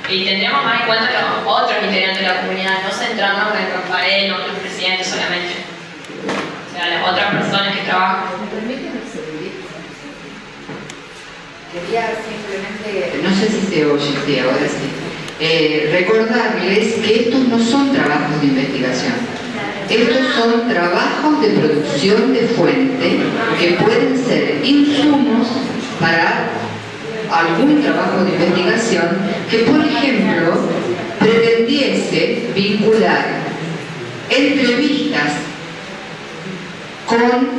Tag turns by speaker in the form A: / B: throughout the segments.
A: Y tendríamos más en cuenta los otros integrantes de la comunidad, no centrarnos en Rafael o en los presidentes solamente. O sea, las otras personas que trabajan.
B: ¿Me permiten seguir? Quería simplemente, no sé si se oye, sí, ahora sí. Recordarles que estos no son trabajos de investigación. Estos son trabajos de producción de fuente que pueden ser insumos para algún trabajo de investigación que, por ejemplo, pretendiese vincular entrevistas con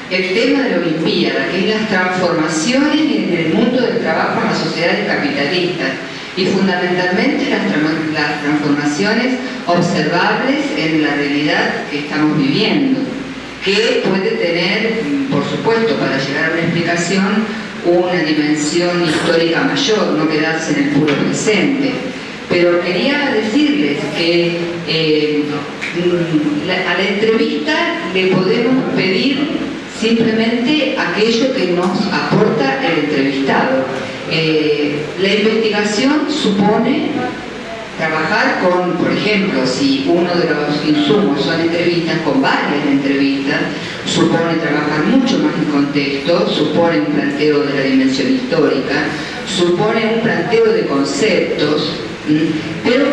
B: el tema de la Olimpiada, que es las transformaciones en el mundo del trabajo en las sociedades capitalistas y fundamentalmente las transformaciones observables en la realidad que estamos viviendo, que puede tener, por supuesto, para llegar a una explicación, una dimensión histórica mayor, no quedarse en el puro presente. Pero quería decirles que a la entrevista le podemos pedir simplemente aquello que nos aporta el entrevistado. La investigación supone trabajar con, por ejemplo, si uno de los insumos son entrevistas, con varias entrevistas, supone trabajar mucho más en contexto, supone un planteo de la dimensión histórica, supone un planteo de conceptos, pero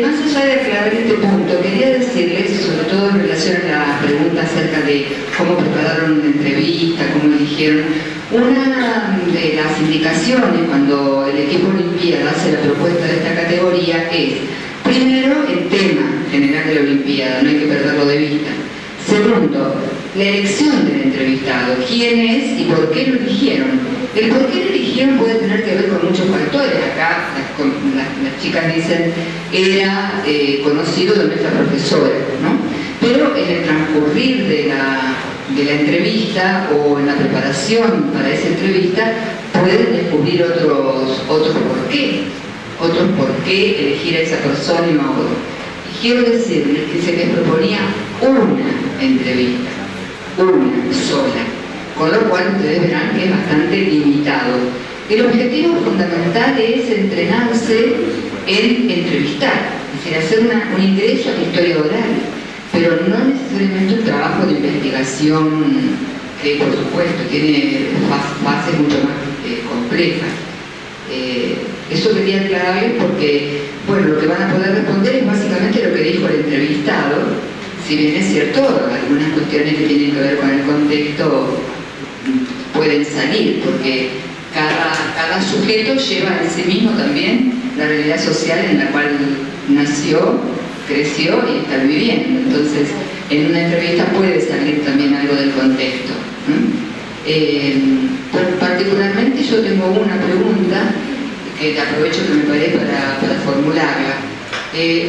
B: más allá de aclarar este punto, quería decirles, sobre todo en relación a la pregunta acerca de cómo prepararon una entrevista, cómo eligieron, una de las indicaciones cuando el equipo Olimpiada hace la propuesta de esta categoría es, primero, el tema general de la Olimpiada, no hay que perderlo de vista. Segundo, la elección del entrevistado, quién es y por qué lo eligieron. El por qué lo eligieron puede tener que ver con muchos factores. Acá las chicas dicen, era conocido de nuestra profesora, ¿no? Pero en el transcurrir de la entrevista o en la preparación para esa entrevista pueden descubrir otros por qué elegir a esa persona y no a otra. Quiero decirles que se les proponía una entrevista, una sola, con lo cual ustedes verán que es bastante limitado. El objetivo fundamental es entrenarse en entrevistar, es decir, hacer un ingreso a la historia oral, pero no necesariamente un trabajo de investigación que, por supuesto, tiene fases mucho más complejas. Eso quería aclararles porque, bueno, lo que van a poder responder es básicamente lo que dijo el entrevistado, si bien es cierto, algunas cuestiones que tienen que ver con el contexto pueden salir, porque cada sujeto lleva en sí mismo también la realidad social en la cual nació, creció y está viviendo. Entonces, en una entrevista puede salir también algo del contexto. Particularmente yo tengo una pregunta que aprovecho que me paré para formularla.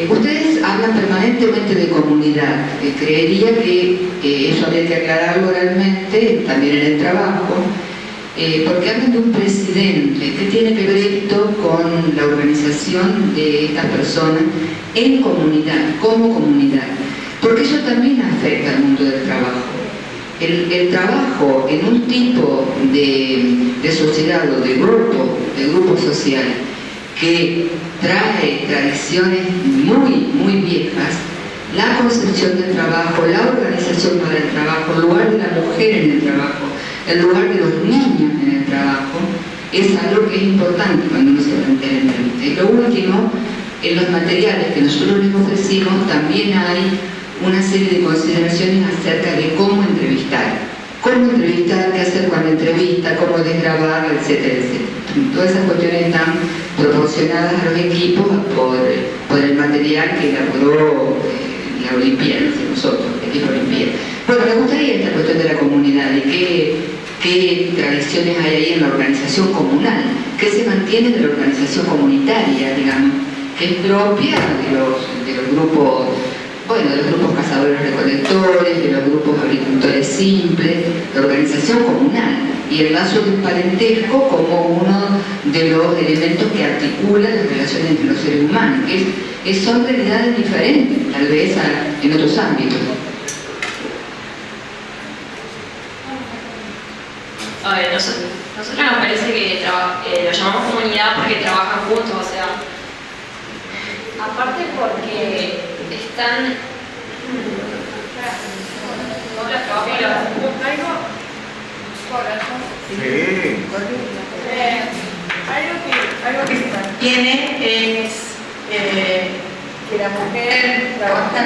B: Ustedes hablan permanentemente de comunidad. Creería que eso habría que aclararlo oralmente, también en el trabajo, porque hablan de un presidente. ¿Qué tiene que ver esto con la organización de estas personas en comunidad, como comunidad? Porque eso también afecta al mundo del trabajo. El trabajo en un tipo de sociedad o de grupo social que trae tradiciones muy viejas, la concepción del trabajo, la organización para el trabajo, el lugar de la mujer en el trabajo, el lugar de los niños en el trabajo, es algo que es importante cuando uno se plantea la entrevista. Y lo último, en los materiales que nosotros les ofrecimos también hay una serie de consideraciones acerca de cómo entrevistar, qué hacer con la entrevista, cómo desgrabarla, etcétera, etcétera. Todas esas cuestiones están proporcionadas a los equipos por el material que elaboró la Olimpiada, nosotros, el equipo Olimpiada. Bueno, me gustaría esta cuestión de la comunidad y qué tradiciones hay ahí en la organización comunal, qué se mantiene de la organización comunitaria, digamos, que es propia de los grupos. Bueno, de los grupos cazadores-recolectores, de los grupos agricultores simples, la organización comunal y el lazo del parentesco como uno de los elementos que articulan las relaciones entre los seres humanos, que son realidades diferentes, tal vez en otros ámbitos.
A: A ver, nosotros nos parece que lo llamamos comunidad porque trabajan juntos, o sea, Aparte porque están...
C: Algo que se mantiene es que la mujer trabaja.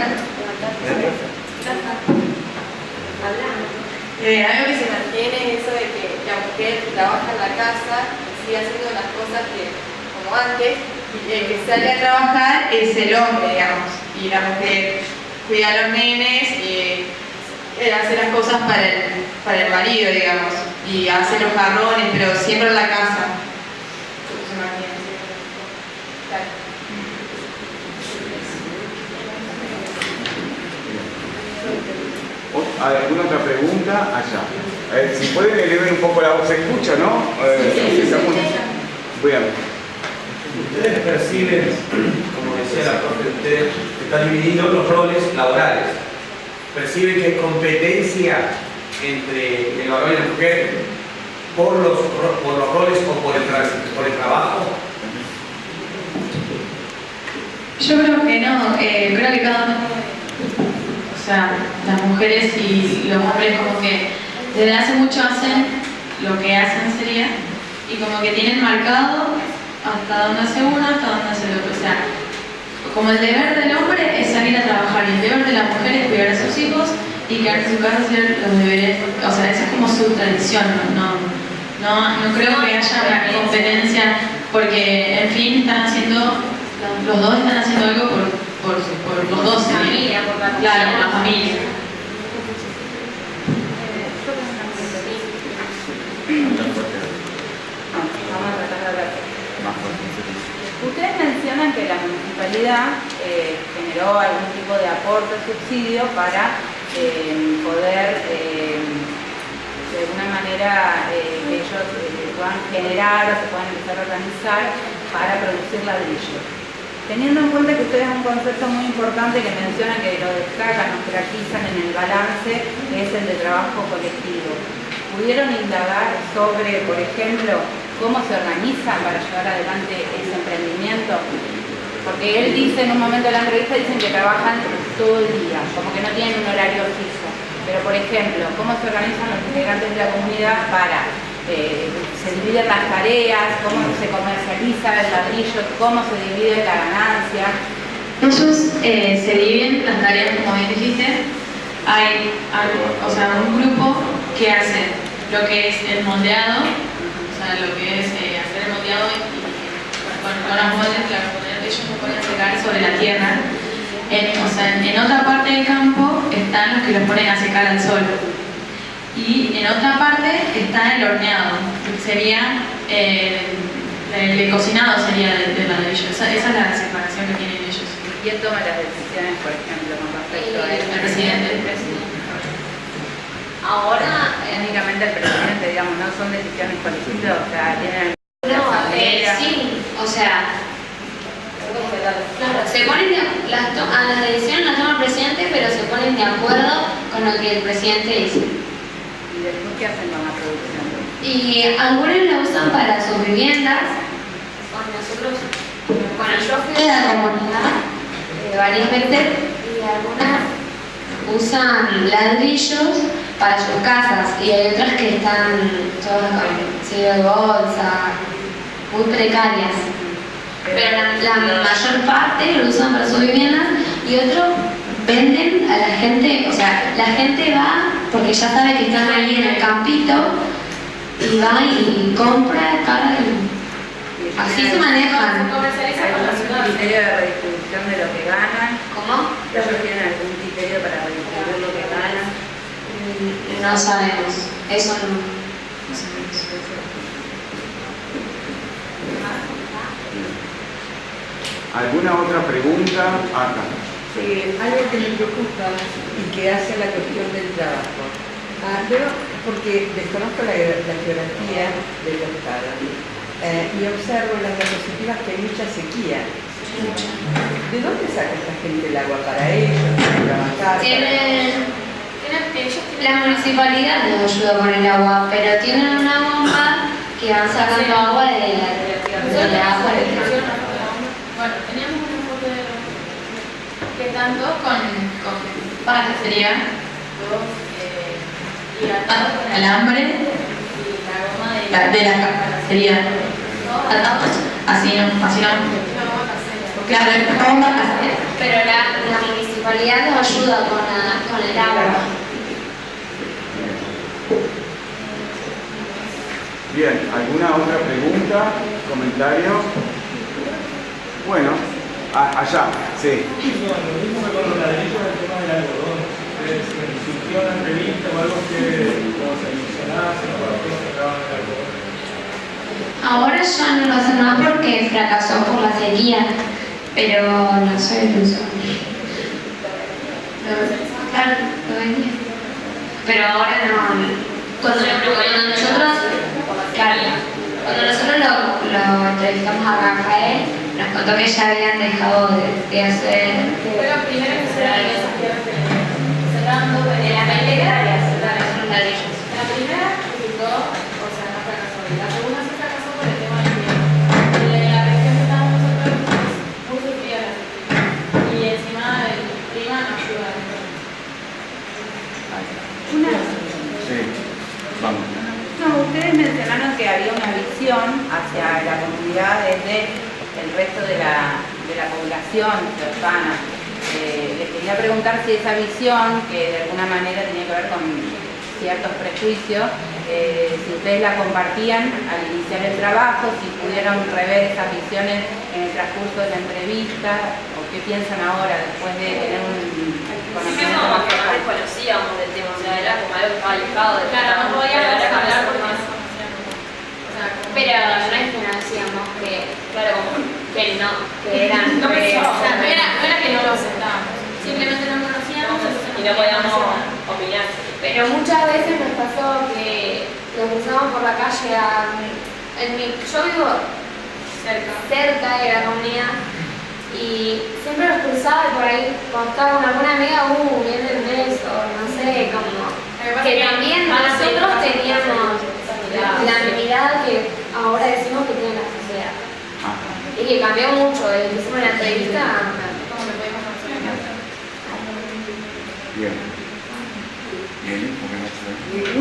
C: Algo que se mantiene es eso de que la mujer trabaja en la casa y sigue haciendo las cosas como antes, y el que sale a trabajar es el hombre, digamos, y la mujer cuida a los nenes y hace las cosas para el marido, digamos, y hace los jarrones, pero siempre en la casa. Se mantiene. Claro.
D: ¿Alguna otra pregunta? Allá. Si pueden elevar un poco la voz, ¿se escucha, no?
C: Sí.
D: Bien.
E: Ustedes perciben, como decía la profe, ustedes están divididos los roles laborales. ¿Perciben que hay competencia entre el varón y la mujer por los roles o por el trabajo?
F: Yo creo que no, creo que cada uno, o sea, las mujeres y los hombres como que desde hace mucho hacen lo que hacen sería, y como que tienen marcado hasta dónde hace uno, hasta dónde hace el otro. O sea, como el deber del hombre es salir a trabajar y el deber de la mujer es cuidar a sus hijos y quedarse en su casa y hacer los deberes. O sea, esa es como su tradición, no creo que haya una competencia porque, en fin, están haciendo, los dos están haciendo algo por los dos.
A: Familia, por la familia.
F: Claro, por la familia.
G: Vamos a tratar de hablar. Ustedes mencionan que la municipalidad generó algún tipo de aporte o subsidio para poder, de alguna manera, que ellos puedan generar o se puedan empezar a organizar para producir ladrillos. Teniendo en cuenta que ustedes un concepto muy importante que mencionan, que lo destacan, lo jerarquizan en el balance, es el de trabajo colectivo. ¿Pudieron indagar sobre, por ejemplo, cómo se organizan para llevar adelante ese emprendimiento? Porque él dice en un momento de la entrevista, dicen que trabajan todo el día, como que no tienen un horario fijo. Pero, por ejemplo, ¿cómo se organizan los integrantes de la comunidad para se dividen las tareas, cómo se comercializa el ladrillo, cómo se divide la ganancia?
F: Ellos se dividen las tareas, como bien dijiste. Hay un grupo que hace lo que es el moldeado, o sea, lo que es hacer el moldeado y con los moldes, claro, ellos no pueden secar sobre la tierra. En otra parte del campo están los que los ponen a secar al sol. Y en otra parte está el horneado, que sería el cocinado sería del ladrillo. Esa es la separación que tienen ellos.
G: ¿Quién toma las decisiones, por ejemplo, con respecto a eso?
F: El presidente.
A: Ahora,
G: Únicamente el presidente, digamos, no son decisiones colectivas, o sea, tienen
A: sí, o sea, claro, se ponen las decisiones las toma el presidente, pero se ponen de acuerdo con lo que el presidente dice.
G: ¿Y después qué hacen con la producción?
A: Y algunos la usan para sus viviendas. Nosotros, bueno, yo fui a la comunidad varias veces y algunas usan ladrillos para sus casas y hay otras que están todas con sello de bolsa, muy precarias. Pero la mayor parte lo usan para sus viviendas y otros venden a la gente, o sea, la gente va porque ya sabe que están ahí en el campito y va y compra, carga y así se manejan.
G: ¿Hay algún criterio de redistribución de lo que ganan?
A: ¿Cómo?
G: ¿Ellos tienen algún criterio para redistribuir lo que ganan?
A: No sabemos, eso no.
D: ¿Alguna otra pregunta? Acá.
B: Sí, algo que me preocupa y que hace la cuestión del trabajo. Porque desconozco la geografía del estado y observo en las diapositivas que hay mucha sequía. ¿De dónde saca esta gente el agua para ellos, para trabajar?
A: La municipalidad nos ayuda con el agua, pero tienen una bomba que van sacando agua de la agua.
F: Bueno, teníamos una foto de están todos con patas, sería todos atados con alambre y la goma de la cámara, sería atados, así no. Claro, es una bomba casera.
A: Pero la municipalidad nos ayuda con el agua.
D: Bien, ¿alguna otra pregunta, comentario? Bueno, allá, sí.
H: Lo mismo que con los ladrillos, el tema del algodón. ¿Surgió una entrevista o algo que se mencionase para que se acaban el algodón?
A: Ahora ya no lo hacen más porque fracasó por la sequía, pero no sé el uso. Claro, lo vendía. Pero ahora no. Cuando nosotros lo entrevistamos a Rafael, nos contó que ya habían dejado de hacer.
F: Fue lo primero que se da en esas tierras que se estaban dos en la primera, la primera resultó, o sea, no fracasó. Y la segunda sí fracasó por el tema de que la región que estábamos nosotros es muy sufrida la sequía. Y encima el clima no ayuda a esto.
D: Sí, vamos.
G: No, ustedes mencionaron que había una visión hacia la comunidad desde el resto de la población cercana. Les quería preguntar si esa visión, que de alguna manera tenía que ver con ciertos prejuicios, si ustedes la compartían al iniciar el trabajo, si pudieron rever esas visiones en el transcurso de la entrevista, o qué piensan ahora después de tener un conocimiento más
C: no desconocíamos del tema, o sea, era como algo que estaba alejado de
F: Claro, no podíamos hablar por más.
A: Pero no es que no decíamos que, claro, que no, que eran.
F: No era que no lo aceptábamos, simplemente no conocíamos
C: y no podíamos opinar.
A: Pero muchas veces nos pasó que nos cruzábamos por la calle yo vivo cerca de la comunidad y siempre los cruzaba y por ahí cuando estaba con alguna amiga, vienen de eso, no sé, como que también nosotros teníamos la mirada que ahora decimos que tiene la sociedad. Y que cambió mucho desde que hicimos la entrevista.
F: ¿Cómo lo podemos conocer en casa?
D: Bien.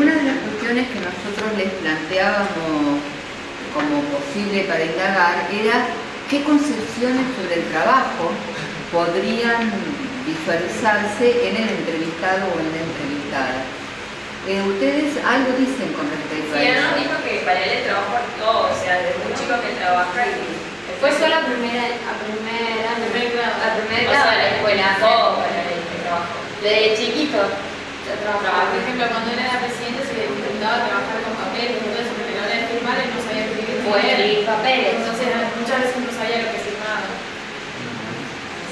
B: Una de las cuestiones que nosotros les planteábamos como posible para indagar era qué concepciones sobre el trabajo podrían visualizarse en el entrevistado o en la entrevistada. ¿Ustedes algo dicen con respecto a
C: Sí,
B: eso?
C: él nos dijo que para él el trabajo es todo, o sea, desde muy chico que trabaja y
A: Fue solo a primer grado.
C: o sea, la escuela, todo para él el trabajo. Desde chiquito ya trabajaba.
F: Por ejemplo, cuando él era presidente se intentaba trabajar con papeles y todo eso, porque no era firmar, él no sabía escribir.
A: Puede escribir papeles.
F: Entonces muchas veces no sabía lo que firmaba.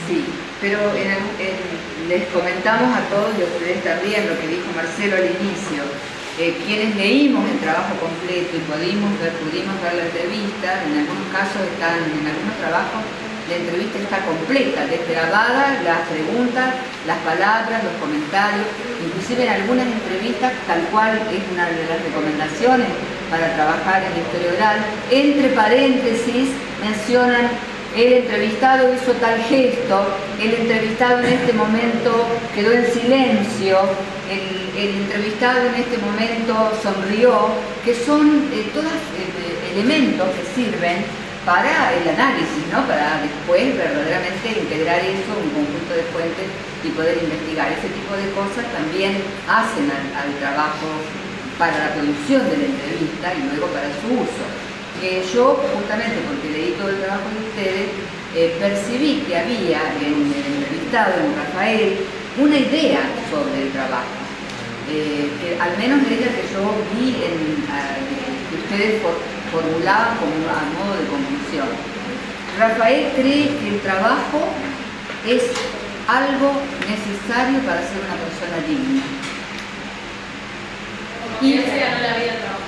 B: Sí, pero les comentamos a todos y a ustedes también lo que dijo Marcelo al inicio. Quienes leímos el trabajo completo y pudimos ver la entrevista, en algunos casos en algunos trabajos la entrevista está completa, desgrabada, las preguntas, las palabras, los comentarios, inclusive en algunas entrevistas, tal cual es una de las recomendaciones para trabajar en historia oral, entre paréntesis mencionan: el entrevistado hizo tal gesto, el entrevistado en este momento quedó en silencio, el entrevistado en este momento sonrió, que son todos elementos que sirven para el análisis, ¿no? Para después verdaderamente integrar eso en un conjunto de fuentes y poder investigar. Ese tipo de cosas también hacen al trabajo para la producción de la entrevista y luego para su uso. Yo, justamente porque leí todo el trabajo de ustedes, percibí que había en el entrevistado, en Rafael, una idea sobre el trabajo. Que al menos ella que yo vi que ustedes formulaban como a modo de conclusión. Rafael cree que el trabajo es algo necesario para ser una persona digna.
F: Y él se ganó la vida en trabajo.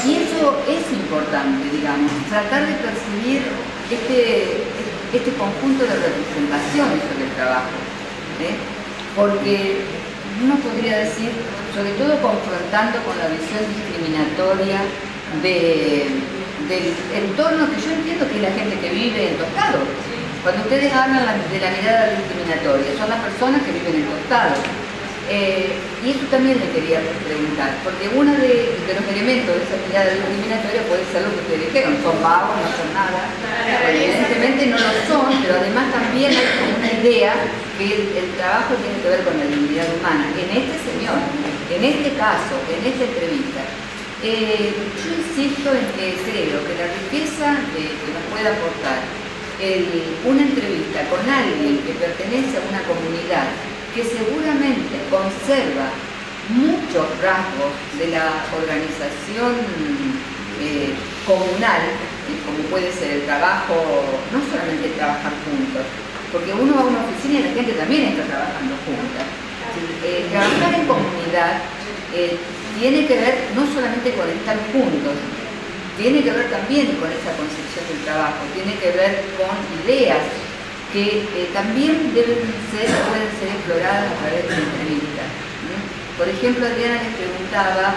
B: Y eso es importante, digamos, tratar de percibir este conjunto de representaciones sobre el trabajo, porque uno podría decir, sobre todo confrontando con la visión discriminatoria del entorno que yo entiendo que es la gente que vive en Tostado, Cuando ustedes hablan de la mirada discriminatoria, son las personas que viven en costados. Y eso también le quería preguntar, porque uno de los elementos de esa mirada discriminatoria puede ser lo que ustedes dijeron, son vagos, no son nada. Bueno, evidentemente no lo son, pero además también hay como una idea que el trabajo tiene que ver con la dignidad humana. En este señor, en este caso, en esta entrevista, yo insisto en que creo que la riqueza que nos puede aportar una entrevista con alguien que pertenece a una comunidad que seguramente conserva muchos rasgos de la organización comunal, como puede ser el trabajo, no solamente trabajar juntos, porque uno va a una oficina y la gente también está trabajando juntas. Trabajar en comunidad tiene que ver no solamente con estar juntos, tiene que ver también con esa concepción del trabajo, tiene que ver con ideas que también pueden ser exploradas a través de la entrevista. Por ejemplo, Adriana les preguntaba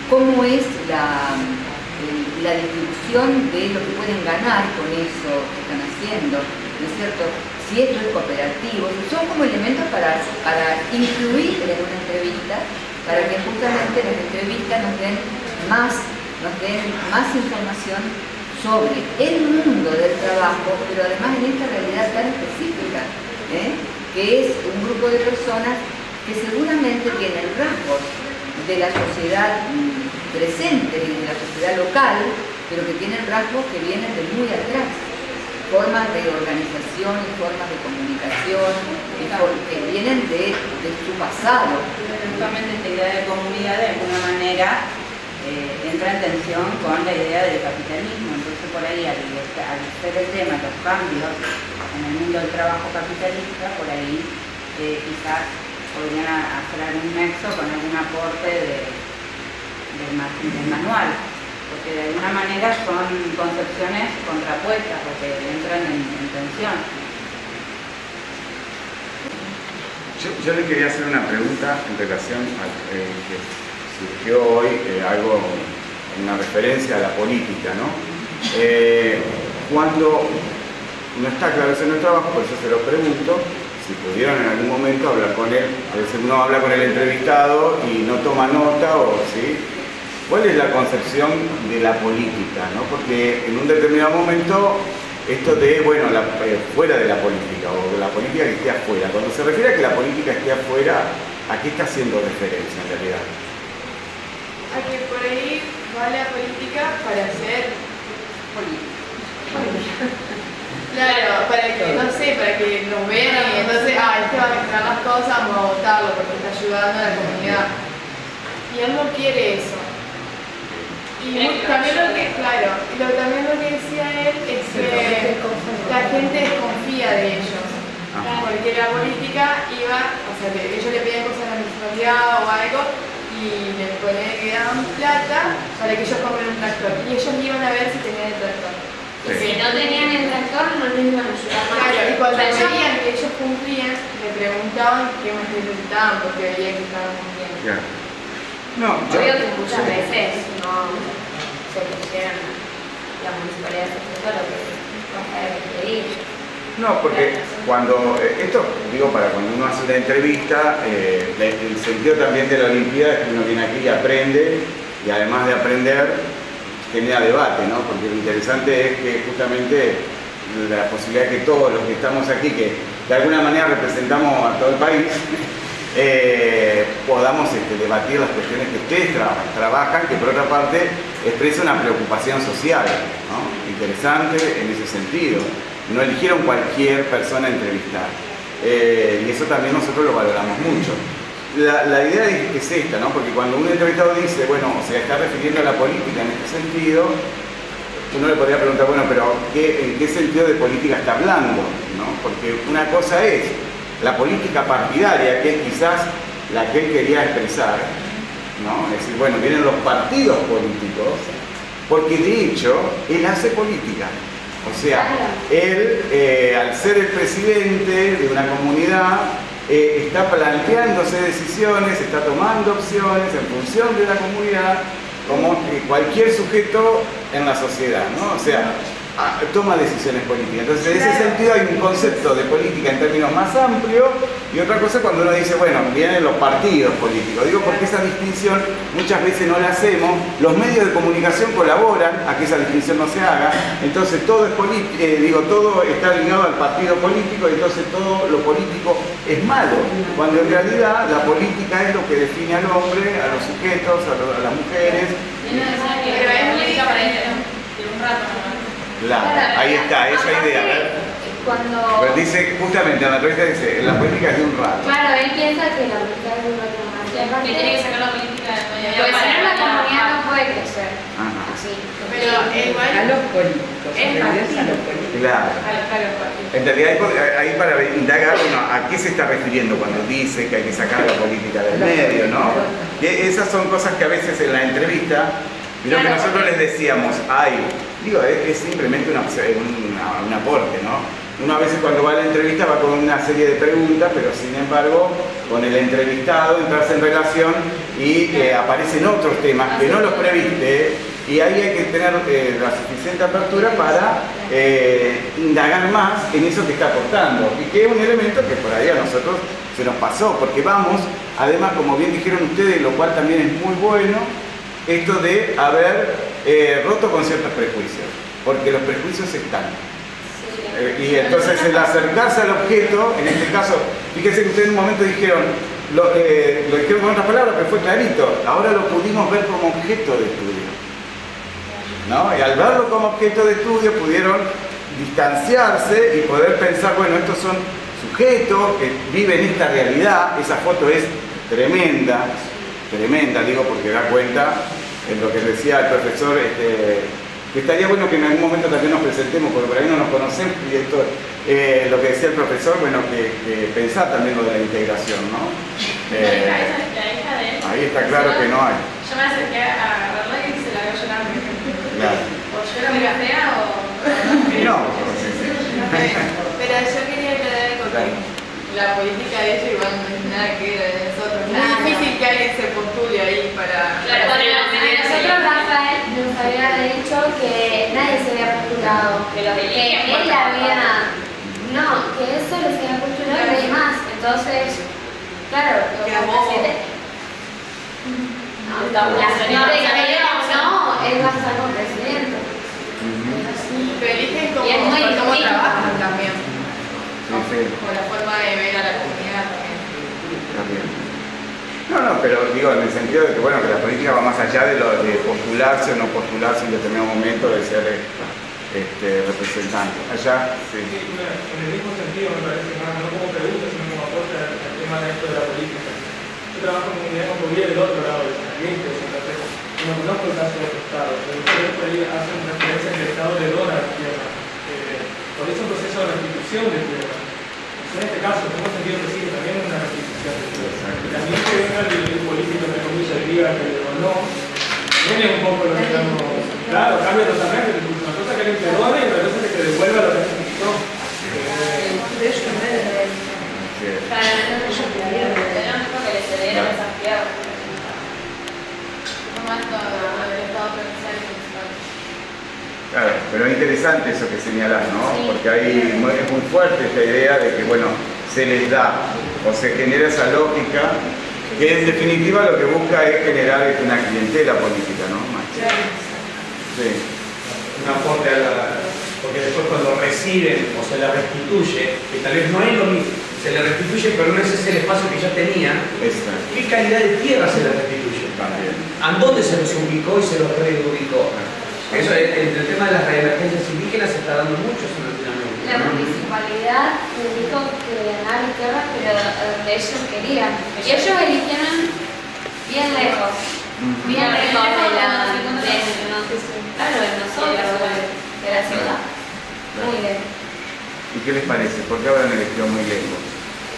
B: cómo es la distribución de lo que pueden ganar con eso que están haciendo, ¿no es cierto? Si esto es cooperativo, son como elementos para incluir en una entrevista, para que justamente las entrevistas nos den más información sobre el mundo del trabajo, pero además en esta realidad tan específica, que es un grupo de personas que seguramente tienen rasgos de la sociedad presente y de la sociedad local, pero que tienen rasgos que vienen de muy atrás, formas de organización y formas de comunicación que vienen de su pasado.
G: Justamente esta idea de comunidad de alguna manera entra en tensión con la idea del capitalismo. Entonces por ahí al ser el tema los cambios en el mundo del trabajo capitalista, por ahí quizás podrían hacer algún nexo con algún aporte del manual, porque de alguna manera son concepciones contrapuestas porque entran en tensión.
D: Yo le quería hacer una pregunta en relación a que surgió hoy una referencia a la política, ¿no? Cuando no está claro eso en el trabajo, por eso se lo pregunto, si pudieron en algún momento hablar con él. A veces uno habla con el entrevistado y no toma nota, o ¿sí? ¿Cuál es la concepción de la política, ¿no? Porque en un determinado momento esto de, bueno, fuera de la política, o de la política que esté afuera, cuando se refiere a que la política esté afuera, ¿a qué está haciendo referencia en realidad?
C: A que por ahí va la política para hacer política. Claro, para que, no sé, para que nos vean y entonces, este va a mejorar las cosas, vamos a votarlo porque está ayudando a la comunidad. Y él no quiere eso. Y también lo que decía él es que la gente desconfía de ellos. Porque la política iba, o sea, que ellos le pedían cosas a la municipalidad o algo, y les daban plata para que ellos compren un tractor. Y ellos iban a ver si tenían el tractor.
A: Y si no tenían el tractor, no les iban a ayudar más.
C: Claro, y cuando veían que ellos cumplían, le preguntaban qué más necesitaban porque veían que estaban cumpliendo.
D: Claro. No,
A: Obvio que muchas veces no se pusieron la municipalidad de lo que pedir.
D: No, porque cuando, esto digo para cuando uno hace una entrevista, el sentido también de la Olimpiada es que uno viene aquí y aprende, y además de aprender, genera debate, ¿no? Porque lo interesante es que justamente la posibilidad de que todos los que estamos aquí, que de alguna manera representamos a todo el país, podamos debatir las cuestiones que ustedes trabajan, que por otra parte expresa una preocupación social, ¿no? Interesante en ese sentido. No eligieron cualquier persona a entrevistar. Y eso también nosotros lo valoramos mucho. La idea es esta, ¿no? Porque cuando un entrevistado dice, bueno, se está refiriendo a la política en este sentido, uno le podría preguntar, bueno, pero ¿en qué sentido de política está hablando? ¿No? Porque una cosa es la política partidaria, que es quizás la que él quería expresar, ¿no? Es decir, bueno, vienen los partidos políticos, porque de hecho, él hace política. O sea, él, al ser el presidente de una comunidad, está planteándose decisiones, está tomando opciones en función de la comunidad, como cualquier sujeto en la sociedad, ¿no? O sea, toma decisiones políticas. Entonces, en ese sentido hay un concepto de política en términos más amplios y otra cosa cuando uno dice, bueno, vienen los partidos políticos. Digo porque esa distinción muchas veces no la hacemos, los medios de comunicación colaboran a que esa distinción no se haga, entonces todo es todo está ligado al partido político y entonces todo lo político es malo, cuando en realidad la política es lo que define al hombre, a los sujetos, a las mujeres.
F: Pero es política para un rato, ¿no?
D: Claro, ahí está, esa idea.
A: Cuando...
D: Pero dice, justamente, en la entrevista dice, la política es de un rato.
A: Claro, él piensa que la política es de un rato más. Y aparte,
F: que tiene que sacar la política de
A: pues si no, la comunidad no puede crecer.
D: Ajá.
A: Así.
C: Pero igual
B: A los políticos, en realidad es a los políticos.
D: Claro.
C: a los partidos.
D: En realidad, ahí para indagar, bueno, ¿a qué se está refiriendo cuando dice que hay que sacar la política del medio, no? Que esas son cosas que a veces en la entrevista, lo que nosotros les decíamos, es simplemente un aporte, ¿no? Uno a veces cuando va a la entrevista va con una serie de preguntas, pero sin embargo, con el entrevistado entras en relación y aparecen otros temas que no los previste y ahí hay que tener la suficiente apertura para indagar más en eso que está aportando y que es un elemento que por ahí a nosotros se nos pasó, porque vamos, además como bien dijeron ustedes, lo cual también es muy bueno, esto de haber roto con ciertos prejuicios, porque los prejuicios están. Y entonces el acercarse al objeto, en este caso, fíjense que ustedes en un momento dijeron, lo dijeron con otras palabras, pero fue clarito, ahora lo pudimos ver como objeto de estudio, ¿no? Y al verlo como objeto de estudio pudieron distanciarse y poder pensar, bueno, estos son sujetos que viven esta realidad, esa foto es tremenda, digo porque da cuenta en lo que decía el profesor, que estaría bueno que en algún momento también nos presentemos, porque por ahí no nos conocemos, y esto, lo que decía el profesor, bueno, que pensar también lo de la integración, ¿no?
F: La hija de él.
D: Ahí está claro que no hay.
F: Yo me acerqué a agarrarla y se la veo llorando.
D: Claro.
F: O yo era muy fea o...
D: No.
C: Pero yo quería aclarar porque la política de ellos igual no es nada que ver de nosotros. Es muy difícil que alguien se postule ahí para...
A: Claro, bueno, a nosotros Rafael nos había dicho que nadie se había postulado, que él había... No, que eso les había postulado y nadie más. Entonces, claro, él va a estar con presidente.
C: Pero eligen
A: Y es muy
C: cómo
A: difícil.
C: trabajan también.
D: Sí.
C: O la forma de ver a la comunidad también.
D: No, pero digo, en el sentido de que, bueno, que la política va más allá de lo de postularse o no postularse en determinado momento de ser representante. Allá, sí.
H: Sí, en el mismo sentido me parece, no como pregunta, sino como aporte al tema de esto de la política. Yo trabajo en comunidad con Bolivia del otro lado, de San Miguel, de Santa Fe. No conozco el caso de otro estado, pero ustedes por ahí hacen referencia a que el Estado le dona la tierra. Por eso un proceso de restitución de tierra. En este caso, tengo sentido que sí, que también es una restitución de tierra. Y también que venga el político, entre comillas, y diga que o no, viene un poco lo que estamos... Claro, cambia totalmente. Una cosa que alguien te done y otra cosa que te devuelva lo que necesitó.
D: Claro, pero es interesante eso que señalás, ¿no? Porque ahí es muy fuerte esta idea de que, bueno, se les da o se genera esa lógica que en definitiva lo que busca es generar una clientela política, ¿no? Sí.
E: Un aporte a la... Porque después cuando reciben o se le restituye, que tal vez no es lo mismo, se le restituye pero no es ese el espacio que ya tenían, ¿qué calidad de tierra se le restituye?
D: También.
E: ¿A dónde se los ubicó y se los reubicó? Eso, el tema de las reemergencias indígenas se está dando mucho en Latinoamérica.
A: La municipalidad les dijo que ganaran tierra, pero donde ellos querían. Y ellos eligieron bien lejos de la... Claro, de nosotros, de la ciudad. Muy lejos.
D: ¿Y qué les parece? ¿Por qué habrán elegido muy lejos?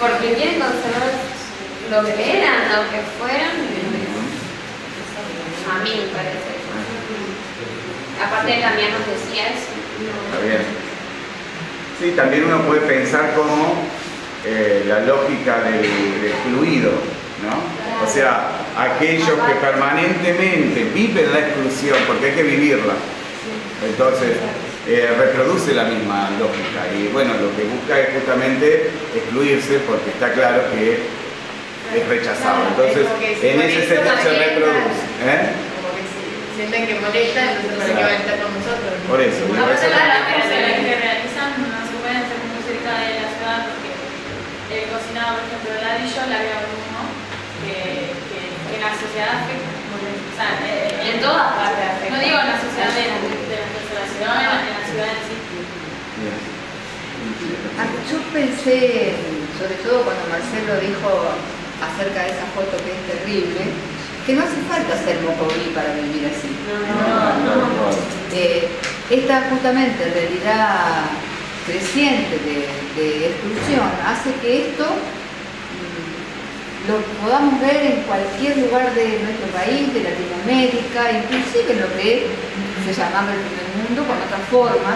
A: Porque quieren conservar lo que eran, lo que fueron. A mí me parece. Aparte también nos decía eso.
D: Está bien. Sí, también uno puede pensar como la lógica del excluido, ¿no? O sea, aquellos que permanentemente viven la exclusión, porque hay que vivirla. Entonces, reproduce la misma lógica y bueno, lo que busca es justamente excluirse porque está claro que es rechazado. Entonces, en ese sentido se reproduce.
C: Como que si sienten que molesta, entonces para qué van a estar con nosotros.
D: Por eso.
F: A pesar de las cosas que realizan no se pueden hacer muy cerca de la ciudad porque el cocinado, por ejemplo, el ladrillo le había uno que la sociedad afecta. O sea,
A: En todas partes afecta.
F: no digo en la sociedad de nuestra ciudad, en la ciudad en sí.
B: Yo pensé, sobre todo cuando Marcelo dijo acerca de esa foto que es terrible, que no hace falta ser mocoví para vivir así. Esta justamente realidad creciente de exclusión hace que esto lo podamos ver en cualquier lugar de nuestro país, de Latinoamérica, inclusive en lo que se llamaba el primer mundo, con otras formas.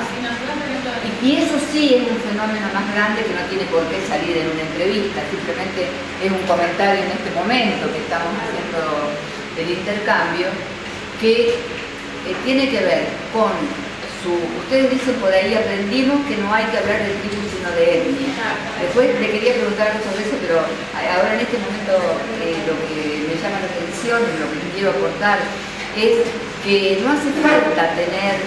B: Y eso sí es un fenómeno más grande que no tiene por qué salir en una entrevista, simplemente es un comentario en este momento que estamos haciendo el intercambio, que tiene que ver con ustedes dicen por ahí aprendimos que no hay que hablar de tribu sino de etnia. Después le quería preguntar algo sobre eso, pero ahora en este momento lo que me llama la atención, lo que quiero aportar, es que no hace falta tener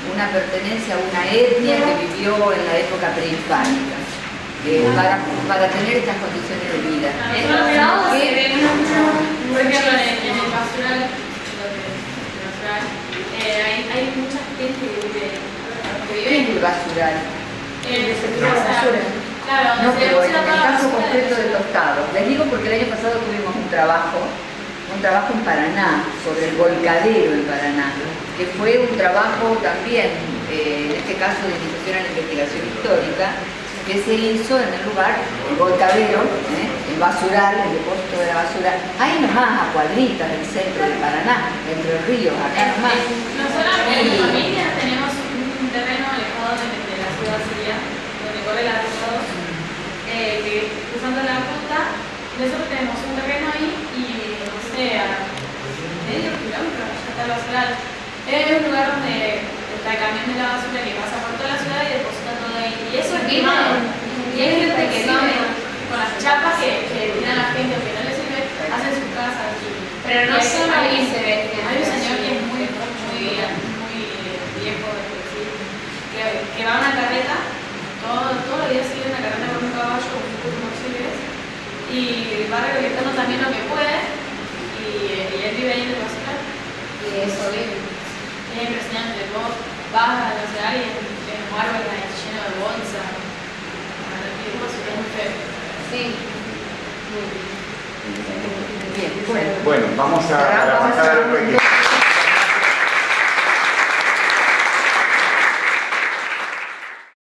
B: una pertenencia a una etnia que vivió en la época prehispánica para tener estas condiciones de vida.
F: Por ejemplo, en el basural, hay mucha gente que vive
B: ¿Qué es el basural?
F: Claro,
B: No, pero en el caso concreto de Tostado, les digo porque el año pasado tuvimos un trabajo en Paraná, sobre el volcadero en Paraná, que fue un trabajo también, en este caso de iniciación a la investigación histórica, que se hizo en el lugar, el volcadero, el basural, el depósito de la basura, ahí nomás a cuadritas del centro de Paraná, entre los ríos, acá nomás.
F: Nosotros en mi familia tenemos un terreno alejado de la ciudad siria, donde corre la ruta 2, que cruzando la ruta, nosotros tenemos un terreno ahí y no sé, a medio kilómetro ya está el basural. Es un lugar donde está el camión de la basura que pasa por toda la ciudad y deposita todo ahí. Y eso es quemado. Y hay gente que vive con las chapas que tiran a la gente o que no les sirve, hacen sus casas.
A: Pero no solo ahí se ve.
F: Hay un señor que es muy viejo, que va a una carreta, todos los días sigue una carreta con un caballo, con un puto morcillas, y va recolectando también lo que puede, y él vive ahí en el basural.
A: Y eso vive.
F: Es impresionante, vos vas a la ciudad y es un árbol lleno de bolsa, es muy feo.
A: Sí.
B: Bien,
D: Bueno, vamos a pasar a lo que